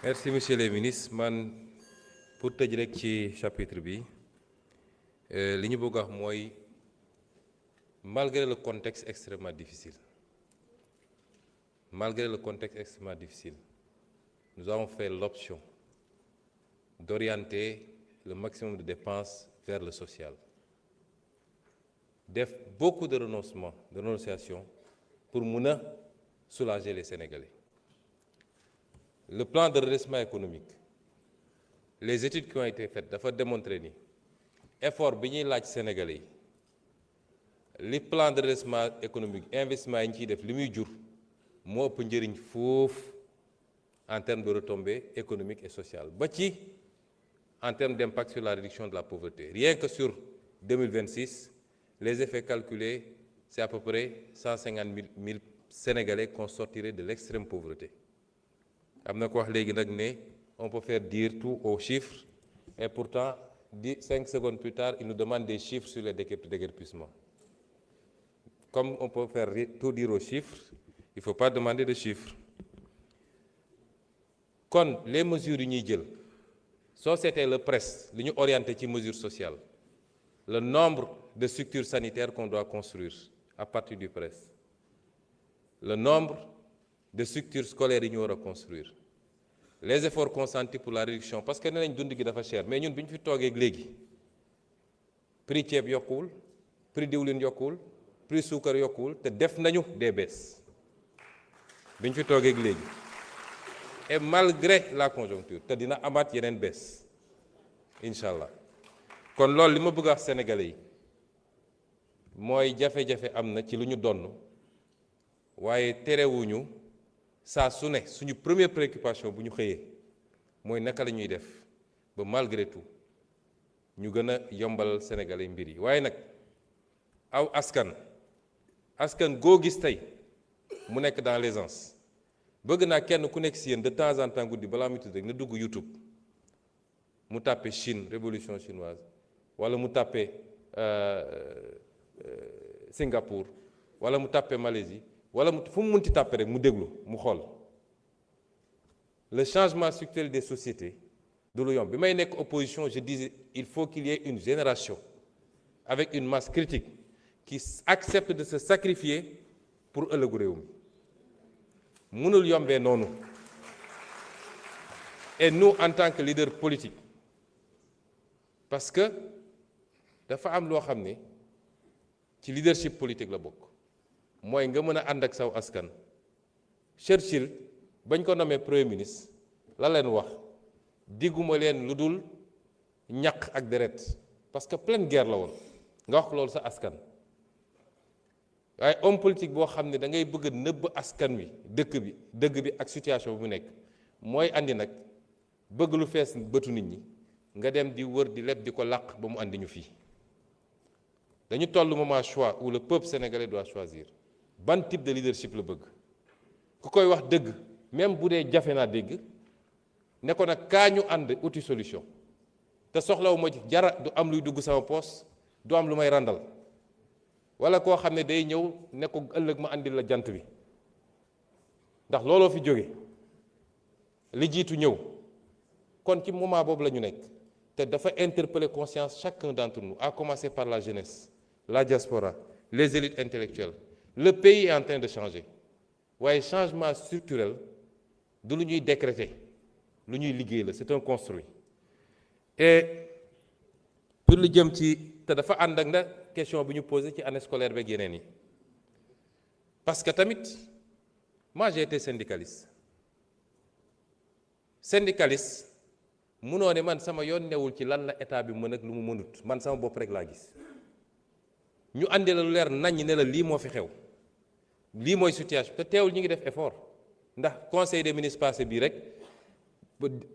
Merci monsieur le ministre man pour tëj rek ci chapitre bi li ñu bëgg a wax mooy malgré le contexte extrêmement difficile nous avons fait l'option d'orienter le maximum de dépenses vers le social def beaucoup de renonciations pour mun a soulager les Sénégalais. Le plan de redressement économique, les études qui ont été faites dafa démontrer ni effort bi ñuy laaj Sénégalais yi li plan de redressement économique investissement yi ñu ciy def li muy jur moo ëpp njëriñ foofu en termes de retombées économiques et sociales ba ci en termes d'impact sur la réduction de la pauvreté. Rien que sur 2026, les effets calculés, c'est à peu près 150 000 Sénégalais qu'on sortirait de l'extrême pauvreté. On peut faire dire tout aux chiffres et pourtant 5 secondes plus tard il nous demande des chiffres sur les déguerpissements. Comme on peut faire tout dire aux chiffres, il ne faut pas demander de chiffres. Quand les mesures unies, ça c'était le presse, l'union orientée sur les mesures sociales, le nombre de structures sanitaires qu'on doit construire à partir du presse, le nombre de structures scolaires qu'on doit construire, les efforts consentis pour la réduction, parce que nous avons dit que c'est cher, mais nous avons fait tout le prix ceeb yokul, prix diwlin yokul, prix sucre yokul, te def nañu des baisses. Biñ fi togué légui. Et malgré la conjoncture, te dina amat yenen baisse. Inshallah. Kon lool li ma bëgg wax Sénégalais yi moy jafé-jafé amna ci luñu donn waye téréwuñu saa su ne suñu première préoccupation bu ñu xëyee mooy naka la ñuy def ba malgré tout ñu gën a yombal Sénégalais mbir yi waaye nag aw askan goo gis tey mu nekk dans l'aisance bëgg naa kenn ku nekk si yéen de temps en temps guddi balaa muy tudd rek na dugg YouTube mu tàppe Chine révolution chinoise wala mu tàppe Singapour wala mu tàppe Malaisie wala fu mu munti tàppe rek mu déglu mu xool le changement structurel des sociétés du lu yomb bi may nekk opposition je disais il faut qu'il y ait une génération avec une masse critique qui accepte de se sacrifier pour ëllëgu réew mi mënul yombee noonu et nous en tant que leader politique parce que dafa am loo xam ne ci leadership politique la bokk mooy nga mën a ànd ak saw askan. Churchill bañ ko nommé premier ministre la leen wax digguma leen lu dul ñaq ak deret parce que pleine guerre la woon nga wax loolu sa askan waaye homme politique boo xam ne da ngay bëgg a nëbb askan wi dëgg bi ak situation bu mu nekk mooy andi nag bëgg lu fees bëtu nit ñi nga dem di wër di leb di ko làq ba mu andi ñu fii dañu toll moment choix où le peuple sénégalais doit choisir ban type de leadership la bëgg ku koy wax dëgg même bu dee jafe naa dégg ne ko nag kaa ñu ànd uti solution te soxlawu ma jara du am luy dugg sama poos du am lu may randal wala koo xam ne day ñëw ne ko ëllëg ma andil la jant bi ndax looloo fi jóge li jiitu ñëw kon ci moment boobu la ñu nekk te dafa interpeller conscience chacun d'entre nous à commencer par la jeunesse la diaspora les élites intellectuelles. Le pays est en train de changer waaye changement structurel du lu ñuy décréter lu ñuy liggéey la c'est un construit et pour lu jëm ci te dafa ànd ak na question bi ñu posé ci année scolaire beeg yeneen yi parce que tamit moi j'ai été syndicaliste munoo ne man sama yoon newul ci lan la état bi mën ak lu mu mënut man sama bopp rek laa gis ñu andi la lu leer nañ ne la lii moo fi xew lii mooy situation te teewul ñu ngi def effort ndax conseil des ministres passé bii rek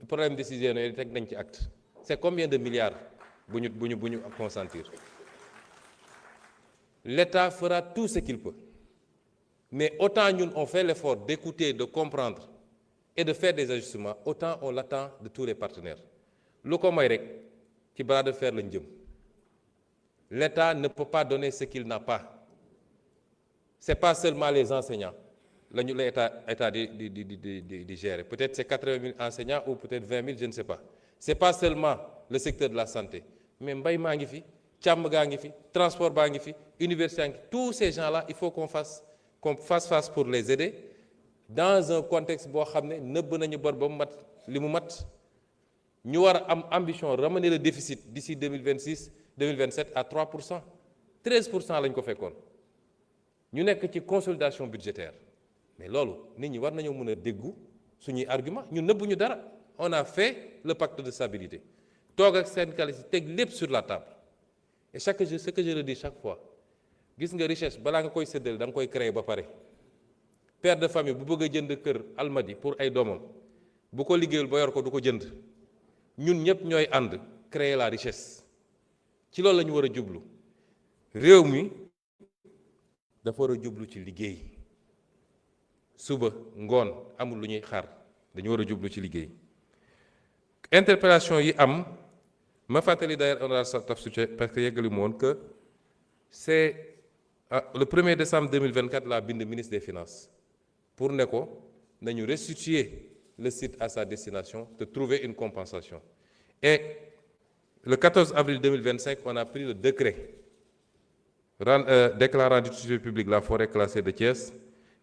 problème décisionnel teg nañ ci acte c'est combien de milliards bu ñu consentir l'État fera tout ce qu'il peut mais autant ñun on fait l'effort d'écouter de comprendre et de faire des ajustements autant on l'attend de tous les partenaires lu ko may rek ci bras de fer lañ jëm l'État ne peut pas donner ce qu'il n'a pas. Ce n'est pas seulement les enseignants. lañu la état di gérer. Peut-être c'est 80 000 enseignants ou peut-être 20 000, je ne sais pas. C'est pas seulement le secteur de la santé, mais mbay maa ngi fi, càmm gaa ngi fi, transport baa ngi fi, université gaa ngi fi. Tous ces gens-là, il faut qu'on fasse face pour les aider dans un contexte boo xam ne nëbb nañu bor ba mu mat li mu mat. ñu war a am ambition ramener le déficit d'ici 2026-2027 à 3%. 13% lañ ko fekkoon. ñu nekk ci consolidation budgétaire. Mais loolu nit ñi war nañoo mën a déggu suñuy argument ñu nëbbuñu dara. On a fait le pacte de stabilité. toog ak syndicaliste yi teg lépp sur la table. Et ce que je le dis chaque fois, gis nga richesse balaa nga koy séddale da nga koy créer ba pare. Père de famille bu bëgg a jënd kër Almadi pour ay doomam bu ko liggéeyul ba yor ko du ko jënd. ñun ñëpp ñooy ànd créer la richesse ci loolu la ñu war a jublu réew mi dafa war a jublu ci liggéey suba ngoon amul lu ñuy xaar dañu war a jublu ci liggéey. Interpellation yi am ma fàttali d'ailleurs on a taf succès parce que yeggali mu woon que c'est le 1er décembre 2024 la bind ministre des Finances pour ne ko nañu restituer le site à sa destination, de trouver une compensation. Et le 14 avril 2025, on a pris le décret déclarant d'utilité publique la forêt classée de Thiès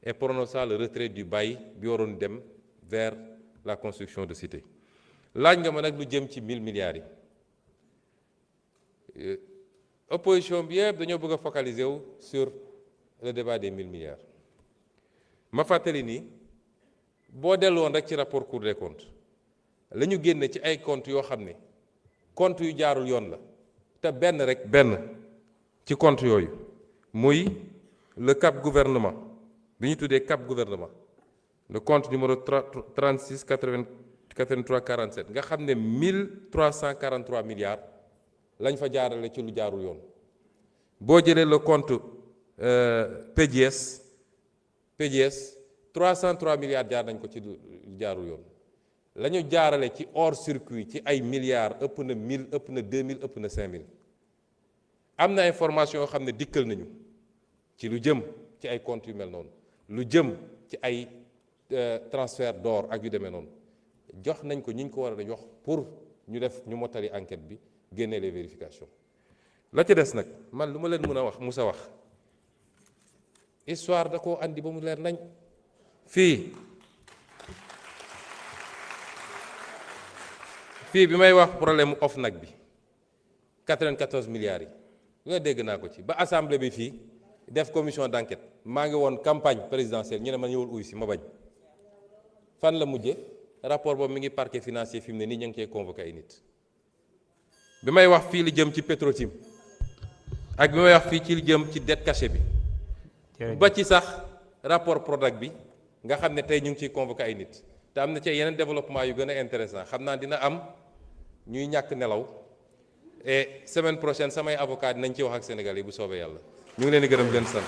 et prononçant le retrait du bail bi waroon dem vers la construction de cité. laaj nga ma nag lu jëm ci 1000 milliards yi opposition bi yëpp dañoo bëgg a focaliser wu sur le débat des 1000 milliards. ma fàttali ni boo delloon rek ci rapport Cour des comptes la ñu génne ci ay comptes yoo xam ne comptes yu jaarul yoon la te benn ci comptes yooyu muy le cap gouvernement bi ñu tuddee cap gouvernement le compte numéro 36 83 47 nga xam ne 1343 milliards lañ fa jaarale ci lu jaarul yoon. boo jëlee le compte PDS 303 milliards jaar nañ ko ci jaarul yoon la ñu jaarale ci hors circuit ci ay milliards ëpp na 1000 ëpp na 2000 ëpp na 5000 am na information yoo xam ne dikkal nañu ci lu jëm ci ay comptes yu mel noonu lu jëm ci ay transfert d'or ak yu demee noonu jox nañ ko ñi ñu ko war a jox pour ñu mottali enquête bi génne les vérifications. la ci des nag man lu ma leen mën a wax musa wax histoire da koo andi ba mu leer nañ. fii bi may wax problème mu OFNAC bi 94 milliards yi nga dégg naa ko ci ba assemblée bi fii def commission d'enquête maa ngi woon campagne présidentielle ñu ne ma ñëwul uy si ma bañ fan la mujje rapport boobu mi ngi parquet financier fi mu ne nii ñu ngi koy convoqué ay nit. bi may wax fii li jëm ci Petrotim ak bi may wax fii ci li jëm ci dette cachée bi ba ci sax rapport Prodac bi nga xam ne tey ñu ngi ciy convoqué ay nit te am na ci yeneen développement yu gën a intéressant xam naa dina am ñuy ñàkk nelaw et semaine prochaine samay avocat dinañ ci wax ak Sénégal yi bu soobee yàlla ñu ngi leen di gërëm leen sant